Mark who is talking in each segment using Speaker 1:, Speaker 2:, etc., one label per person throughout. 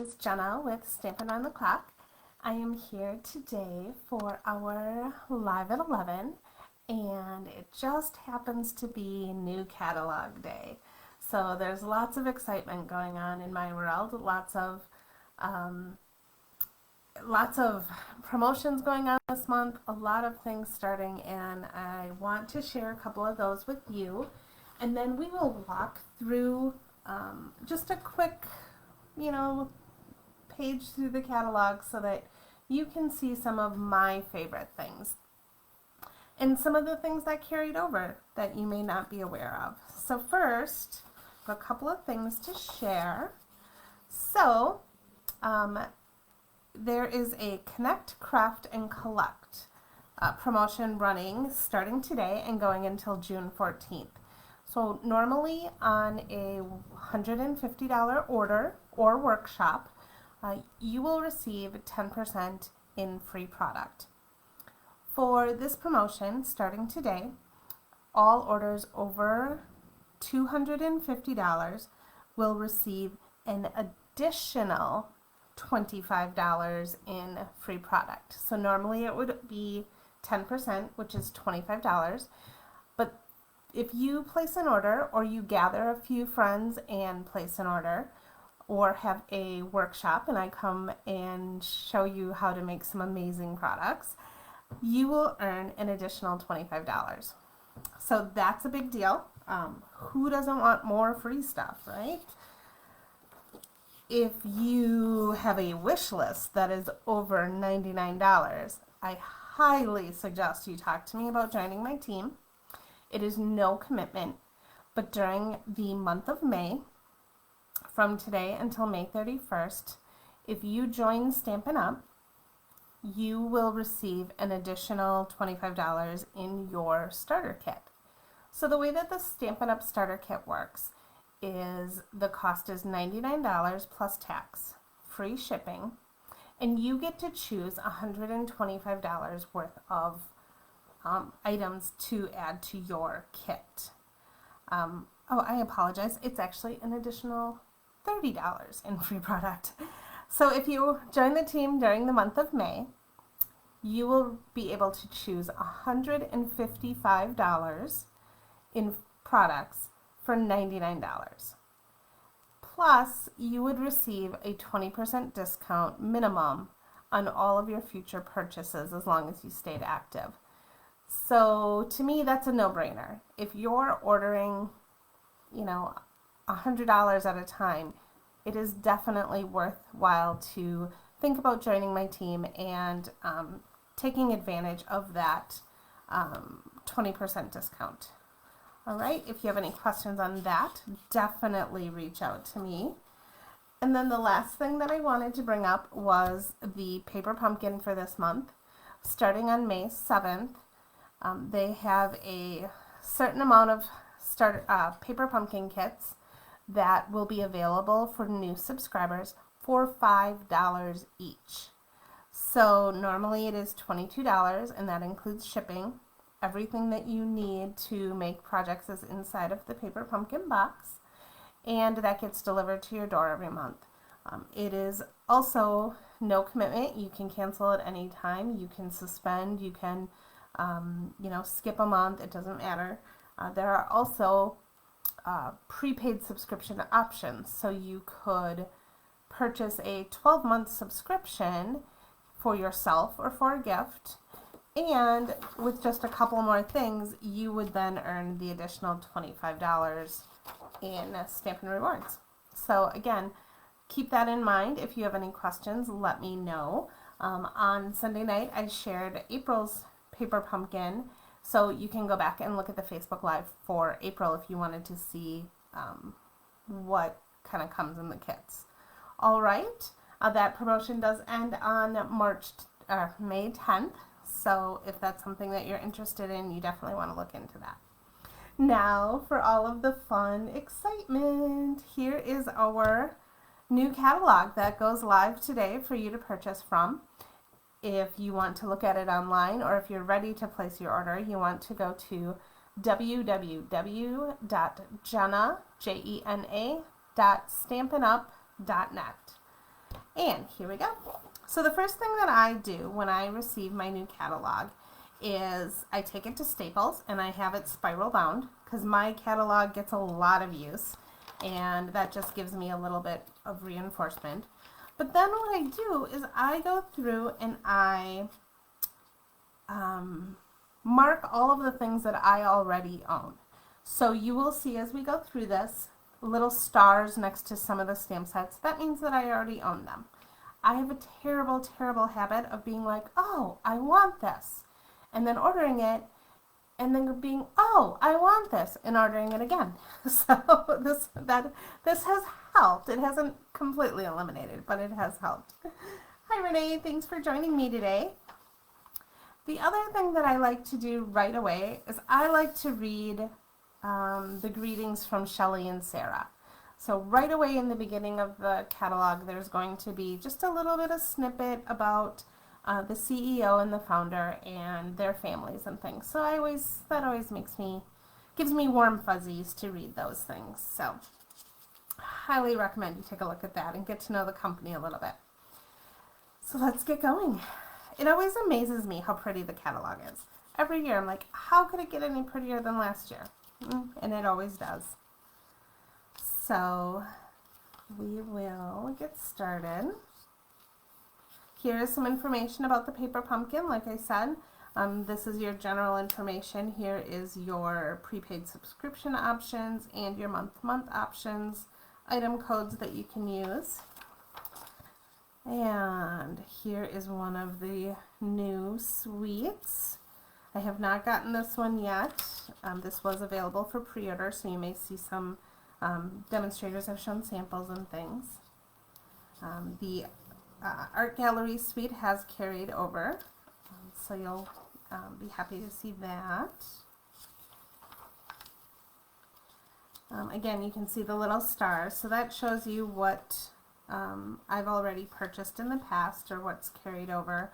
Speaker 1: is Jenna with Stampin' Around the Clock. I am here today for our Live at 11, and it just happens to be New Catalog Day. So there's lots of excitement going on in my world, um, lots of promotions going on this month, a lot of things starting, and I want to share a couple of those with you. And then we will walk through just a quick, page through the catalog so that you can see some of my favorite things and some of the things that carried over that you may not be aware of. So first, a couple of things to share. So there is a Connect, Craft, and Collect promotion running starting today and going until June 14th. So normally on a $150 order or workshop, you will receive 10% in free product. For this promotion, starting today, all orders over $250 will receive an additional $25 in free product. So normally it would be 10%, which is $25. But if you place an order, or you gather a few friends and place an order, or have a workshop and I come and show you how to make some amazing products, you will earn an additional $25. So that's a big deal. Who doesn't want more free stuff, right? If you have a wish list that is over $99, I highly suggest you talk to me about joining my team. It is no commitment, but during the month of May, from today until May 31st, if you join Stampin' Up, you will receive an additional $25 in your starter kit. So the way that the Stampin' Up starter kit works is the cost is $99 plus tax, free shipping, and you get to choose $125 worth of items to add to your kit. I apologize. It's actually an additional $30 in free product. So if you join the team during the month of May, you will be able to choose $155 in products for $99. Plus, you would receive a 20% discount minimum on all of your future purchases as long as you stayed active. So to me, that's a no-brainer. If you're ordering, $100 at a time, it is definitely worthwhile to think about joining my team and taking advantage of that 20% discount. All right, if you have any questions on that, definitely reach out to me. And then the last thing that I wanted to bring up was the Paper Pumpkin for this month. Starting on May 7th, they have a certain amount of Paper Pumpkin kits that will be available for new subscribers for $5 each. So normally it is $22, and that includes shipping. Everything that you need to make projects is inside of the Paper Pumpkin box, and that gets delivered to your door every month. It is also no commitment. You can cancel at any time. You can suspend. You can skip a month. It doesn't matter. There are also prepaid subscription options, so you could purchase a 12-month subscription for yourself or for a gift, and with just a couple more things, you would then earn the additional $25 in Stampin' Rewards. So again, keep that in mind. If you have any questions, let me know. On Sunday night, I shared April's Paper Pumpkin, so you can go back and look at the Facebook Live for April if you wanted to see what kind of comes in the kits. All right, that promotion does end on May 10th, so if that's something that you're interested in, you definitely want to look into that. Now for all of the fun excitement, here is our new catalog that goes live today for you to purchase from. If you want to look at it online, or if you're ready to place your order, you want to go to www.jena.stampinup.net. And here we go. So the first thing that I do when I receive my new catalog is I take it to Staples and I have it spiral bound because my catalog gets a lot of use and that just gives me a little bit of reinforcement. But then what I do is I go through and I mark all of the things that I already own. So you will see as we go through this little stars next to some of the stamp sets. That means that I already own them. I have a terrible, terrible habit of being like, oh, I want this, and then ordering it, and then being, oh, I want this, and ordering it again. So this has helped. It hasn't completely eliminated, but it has helped. Hi, Renee. Thanks for joining me today. The other thing that I like to do right away is I like to read the greetings from Shelley and Sarah. So right away in the beginning of the catalog, there's going to be just a little bit of snippet about the CEO and the founder and their families and things. So that always gives me warm fuzzies to read those things. So highly recommend you take a look at that and get to know the company a little bit. So let's get going. It always amazes me how pretty the catalog is. Every year I'm like, how could it get any prettier than last year? And it always does. So we will get started. Here is some information about the paper pumpkin. Like I said, this is your general information. Here is your prepaid subscription options and your month-to-month options, item codes that you can use. And here is one of the new suites. I have not gotten this one yet. This was available for pre-order, so you may see some demonstrators have shown samples and things. The art gallery suite has carried over, so you'll be happy to see that. Again, you can see the little stars, so that shows you what I've already purchased in the past or what's carried over.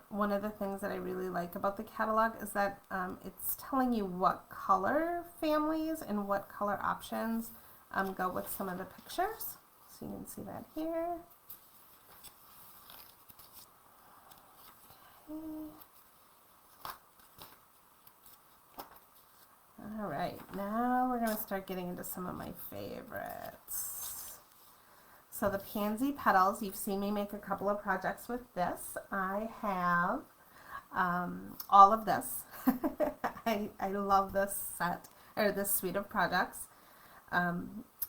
Speaker 1: One of the things that I really like about the catalog is that it's telling you what color families and what color options go with some of the pictures. So you can see that here. Okay. All right, now we're going to start getting into some of my favorites. So the pansy petals, you've seen me make a couple of projects with this. I have all of this. I love this set, or this suite of projects.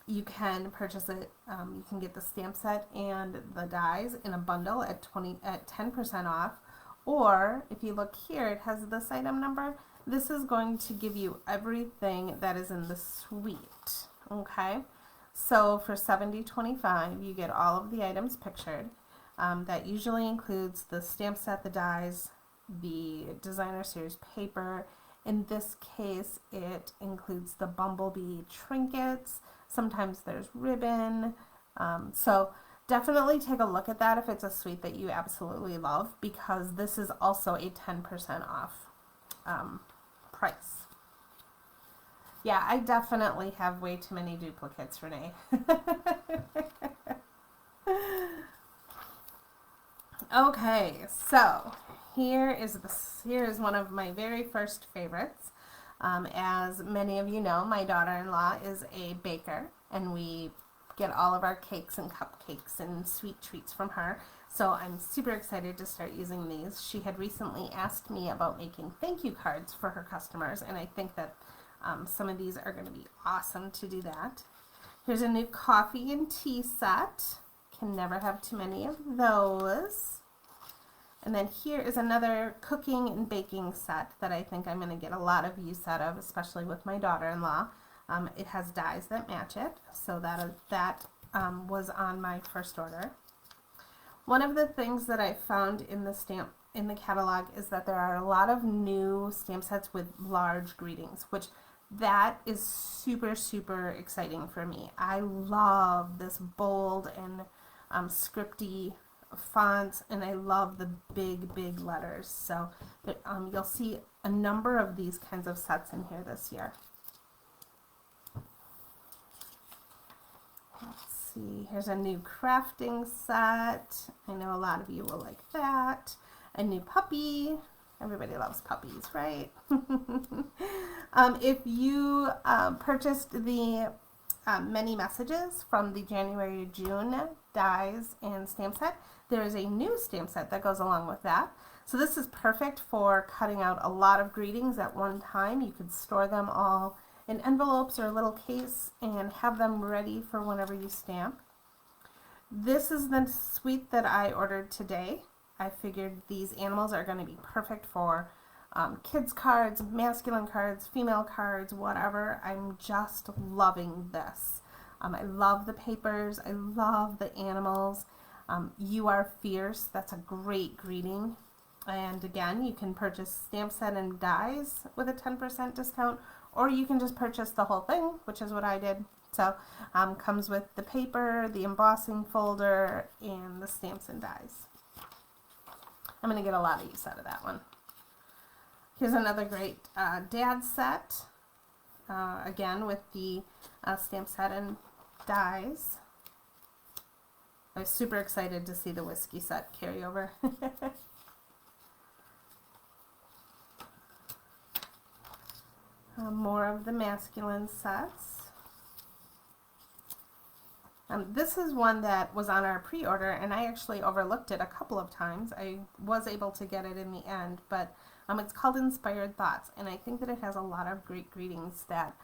Speaker 1: You can purchase it, you can get the stamp set and the dies in a bundle at 10% off. Or if you look here, it has this item number. This is going to give you everything that is in the suite, okay? So for $70.25, you get all of the items pictured. That usually includes the stamp set, the dies, the designer series paper. In this case, it includes the bumblebee trinkets. Sometimes there's ribbon. So definitely take a look at that if it's a suite that you absolutely love, because this is also a 10% off price. Yeah, I definitely have way too many duplicates, Renee. Okay, so here is one of my very first favorites. As many of you know, my daughter-in-law is a baker, and we get all of our cakes and cupcakes and sweet treats from her. So I'm super excited to start using these. She had recently asked me about making thank you cards for her customers, and I think that some of these are going to be awesome to do that. Here's a new coffee and tea set. Can never have too many of those. And then here is another cooking and baking set that I think I'm going to get a lot of use out of, especially with my daughter-in-law. It has dies that match it, so that was on my first order. One of the things that I found in the catalog is that there are a lot of new stamp sets with large greetings, which that is super, super exciting for me. I love this bold and scripty fonts, and I love the big, big letters. So you'll see a number of these kinds of sets in here this year. Let's see, here's a new crafting set. I know a lot of you will like that. A new puppy. Everybody loves puppies, right? If you purchased the many messages from the January to June dies and stamp set, there is a new stamp set that goes along with that. So this is perfect for cutting out a lot of greetings at one time. You could store them all in envelopes or a little case and have them ready for whenever you stamp. This is the suite that I ordered today. I figured these animals are going to be perfect for kids cards, masculine cards, female cards, whatever. I'm just loving this. I love the papers. I love the animals. You are fierce. That's a great greeting. And again, you can purchase stamp set and dies with a 10% discount, or you can just purchase the whole thing, which is what I did. So comes with the paper, the embossing folder, and the stamps and dies. I'm going to get a lot of use out of that one. Here's another great dad set, again with the stamp set and dies. I was super excited to see the whiskey set carry over. More of the masculine sets. This is one that was on our pre-order, and I actually overlooked it a couple of times. I was able to get it in the end, but it's called Inspired Thoughts, and I think that it has a lot of great greetings that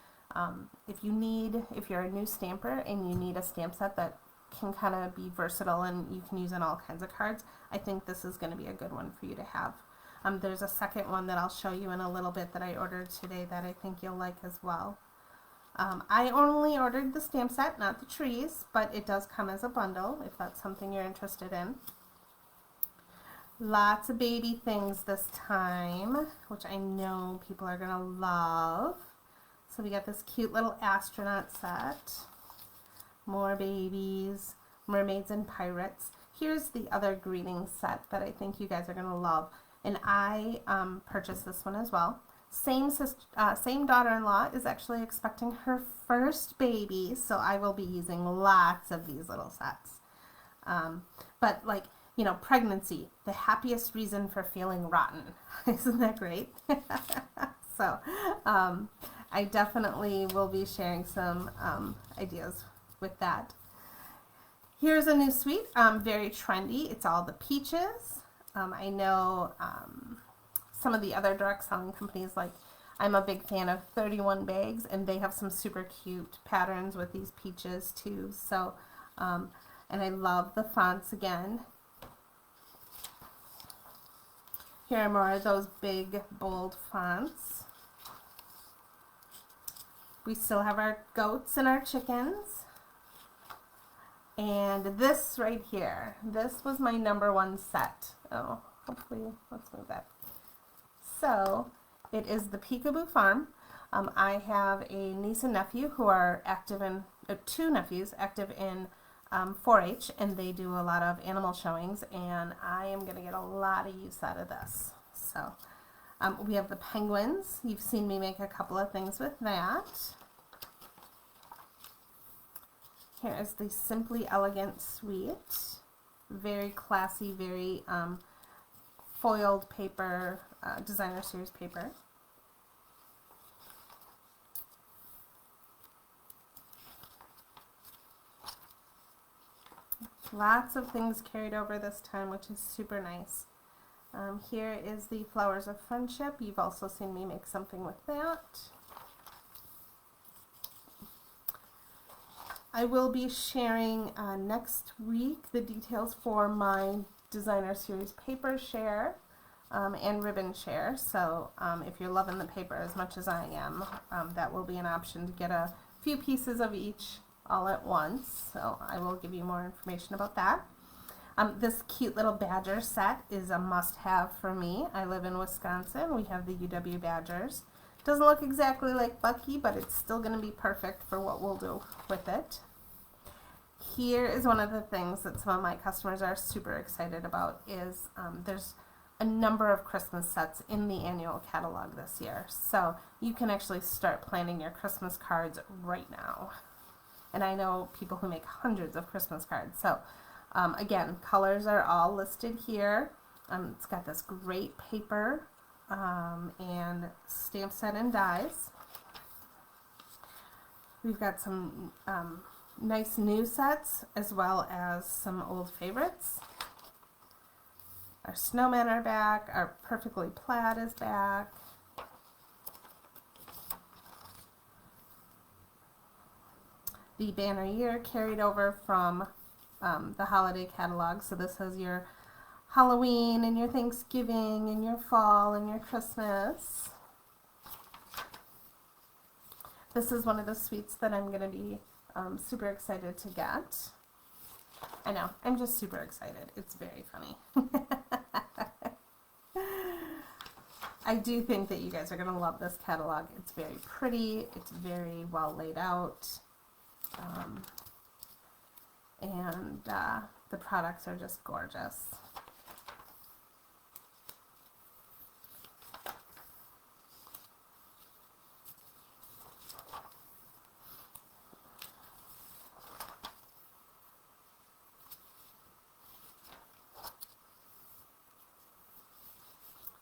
Speaker 1: if you're a new stamper and you need a stamp set that can kind of be versatile and you can use in all kinds of cards, I think this is going to be a good one for you to have. There's a second one that I'll show you in a little bit that I ordered today that I think you'll like as well. I only ordered the stamp set, not the trees, but it does come as a bundle if that's something you're interested in. Lots of baby things this time, which I know people are going to love. So we got this cute little astronaut set. More babies, mermaids and pirates. Here's the other greeting set that I think you guys are going to love. And I purchased this one as well. Same daughter-in-law is actually expecting her first baby, so I will be using lots of these little sets. But like, you know, pregnancy, the happiest reason for feeling rotten. Isn't that great? So I definitely will be sharing some ideas with that. Here's a new suite, very trendy. It's all the peaches. I know some of the other direct selling companies, like I'm a big fan of 31 Bags, and they have some super cute patterns with these peaches too. So, and I love the fonts again. Here are more of those big, bold fonts. We still have our goats and our chickens. And this right here, this was my #1 set. Oh, hopefully, let's move that. So, it is the Peekaboo Farm. I have a niece and nephew who are active in, 2 nephews active in 4-H, and they do a lot of animal showings, and I am going to get a lot of use out of this. So, we have the penguins. You've seen me make a couple of things with that. Here is the Simply Elegant Suite. Very classy, very foiled paper, designer series paper. Lots of things carried over this time, which is super nice. Here is the Flowers of Friendship. You've also seen me make something with that. I will be sharing next week the details for my designer series paper share and ribbon share. So if you're loving the paper as much as I am, that will be an option to get a few pieces of each all at once. So I will give you more information about that. This cute little badger set is a must-have for me. I live in Wisconsin. We have the UW Badgers. Doesn't look exactly like Bucky, but it's still going to be perfect for what we'll do with it. Here is one of the things that some of my customers are super excited about is there's a number of Christmas sets in the annual catalog this year. So you can actually start planning your Christmas cards right now. And I know people who make hundreds of Christmas cards. So again, colors are all listed here. It's got this great paper and stamp set and dies. We've got some nice new sets as well as some old favorites. Our snowmen are back. Our Perfectly Plaid is back. The banner year carried over from the holiday catalog. So this has your Halloween and your Thanksgiving and your fall and your Christmas. This is one of the suites that I'm going to be super excited to get. I know, I'm just super excited. It's very funny. I do think that you guys are going to love this catalog. It's very pretty. It's very well laid out. And the products are just gorgeous.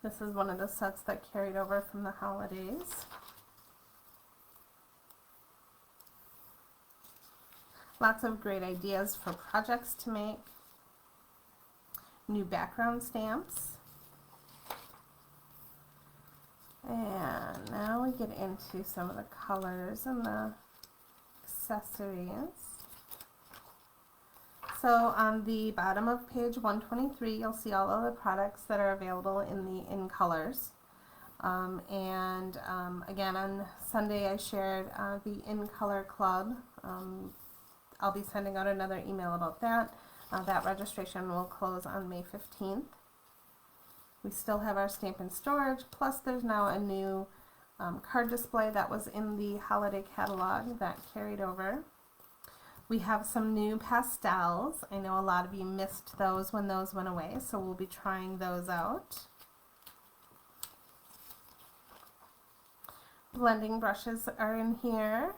Speaker 1: This is one of the sets that carried over from the holidays. Lots of great ideas for projects to make. New background stamps. And now we get into some of the colors and the accessories. So on the bottom of page 123, you'll see all of the products that are available in the In Colors. Again, on Sunday I shared the In Color Club. I'll be sending out another email about that. That registration will close on May 15th. We still have our stamp in storage, plus there's now a new card display that was in the holiday catalog that carried over. We have some new pastels. I know a lot of you missed those when those went away, so we'll be trying those out. Blending brushes are in here.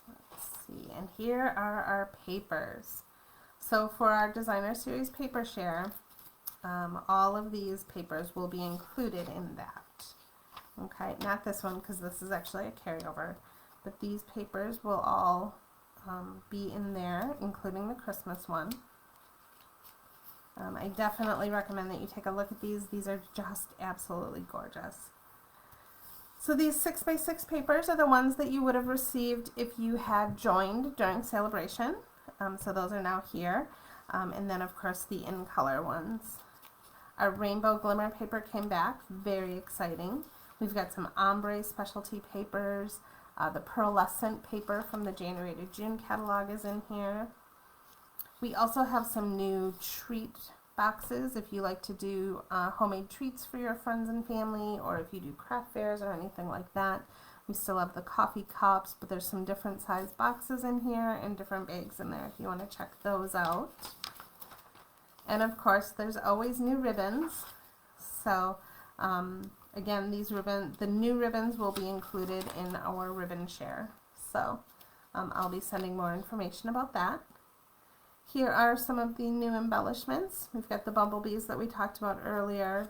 Speaker 1: Let's see, and here are our papers. So for our Designer Series paper share, all of these papers will be included in that. Okay, not this one because this is actually a carryover, but these papers will all be in there, including the Christmas one. I definitely recommend that you take a look at these. These are just absolutely gorgeous. So these 6x6 papers are the ones that you would have received if you had joined during Celebration. So those are now here. And then of course the In Color ones. Our Rainbow Glimmer paper came back, very exciting. We've got some ombre specialty papers. The pearlescent paper from the January to June catalog is in here. We also have some new treat boxes if you like to do homemade treats for your friends and family, or if you do craft fairs or anything like that. We still have the coffee cups, but there's some different size boxes in here and different bags in there if you want to check those out. And of course, there's always new ribbons. So again, the new ribbons will be included in our ribbon share. So I'll be sending more information about that. Here are some of the new embellishments. We've got the bumblebees that we talked about earlier.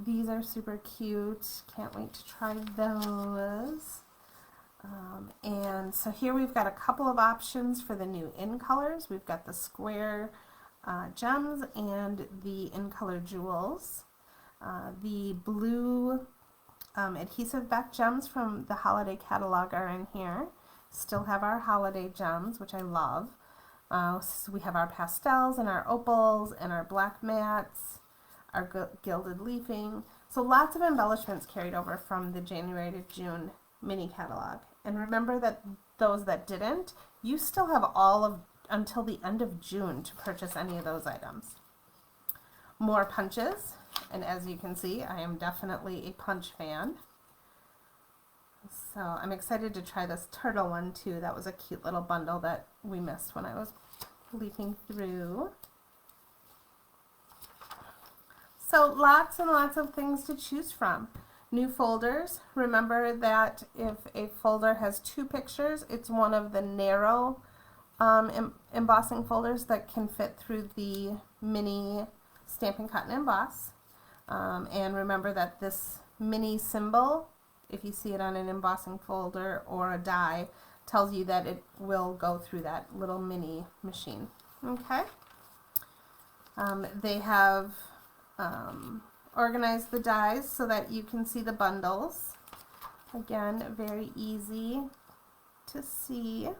Speaker 1: These are super cute. Can't wait to try those. And so here we've got a couple of options for the new In Colors. We've got the square gems and the In Color jewels. The blue adhesive back gems from the holiday catalog are in here. Still have our holiday gems, which I love. So we have our pastels and our opals and our black mats, our gilded leafing. So lots of embellishments carried over from the January to June mini catalog. And remember that those that didn't, you still have all of until the end of June to purchase any of those items. More punches, and as you can see, I am definitely a punch fan. So I'm excited to try this turtle one too. That was a cute little bundle that we missed when I was leafing through. So lots and lots of things to choose from. New folders. Remember that if a folder has 2 pictures, it's one of the narrow embossing folders that can fit through the mini Stampin' Cut and Emboss. And remember that this mini symbol, if you see it on an embossing folder or a die, tells you that it will go through that little mini machine. Okay. They have organized the dies so that you can see the bundles. Again, very easy to see.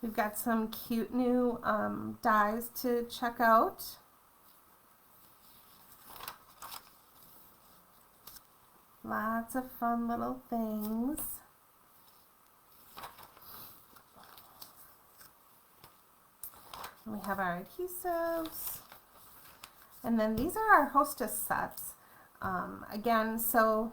Speaker 1: We've got some cute new dies to check out. Lots of fun little things. We have our adhesives. And then these are our hostess sets. Again, so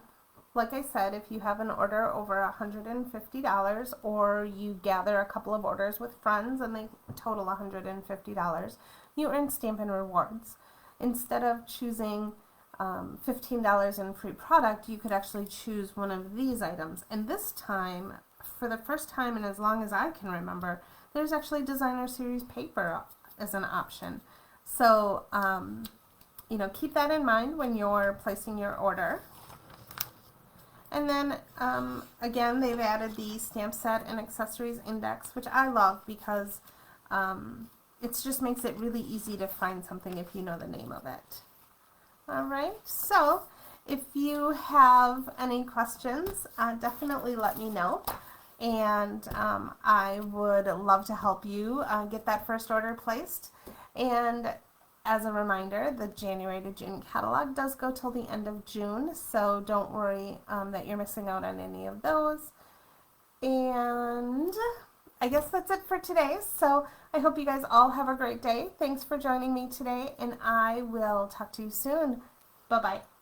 Speaker 1: like I said, if you have an order over $150 or you gather a couple of orders with friends and they total $150, you earn Stampin' Rewards. Instead of choosing $15 in free product, you could actually choose one of these items. And this time, for the first time and as long as I can remember, there's actually designer series paper as an option. So, you know, keep that in mind when you're placing your order. And then, again, they've added the stamp set and accessories index, which I love because it just makes it really easy to find something if you know the name of it. All right, so if you have any questions, definitely let me know. And I would love to help you get that first order placed. And as a reminder, the January to June catalog does go till the end of June, so don't worry that you're missing out on any of those. And I guess that's it for today. So I hope you guys all have a great day. Thanks for joining me today, and I will talk to you soon. Bye-bye.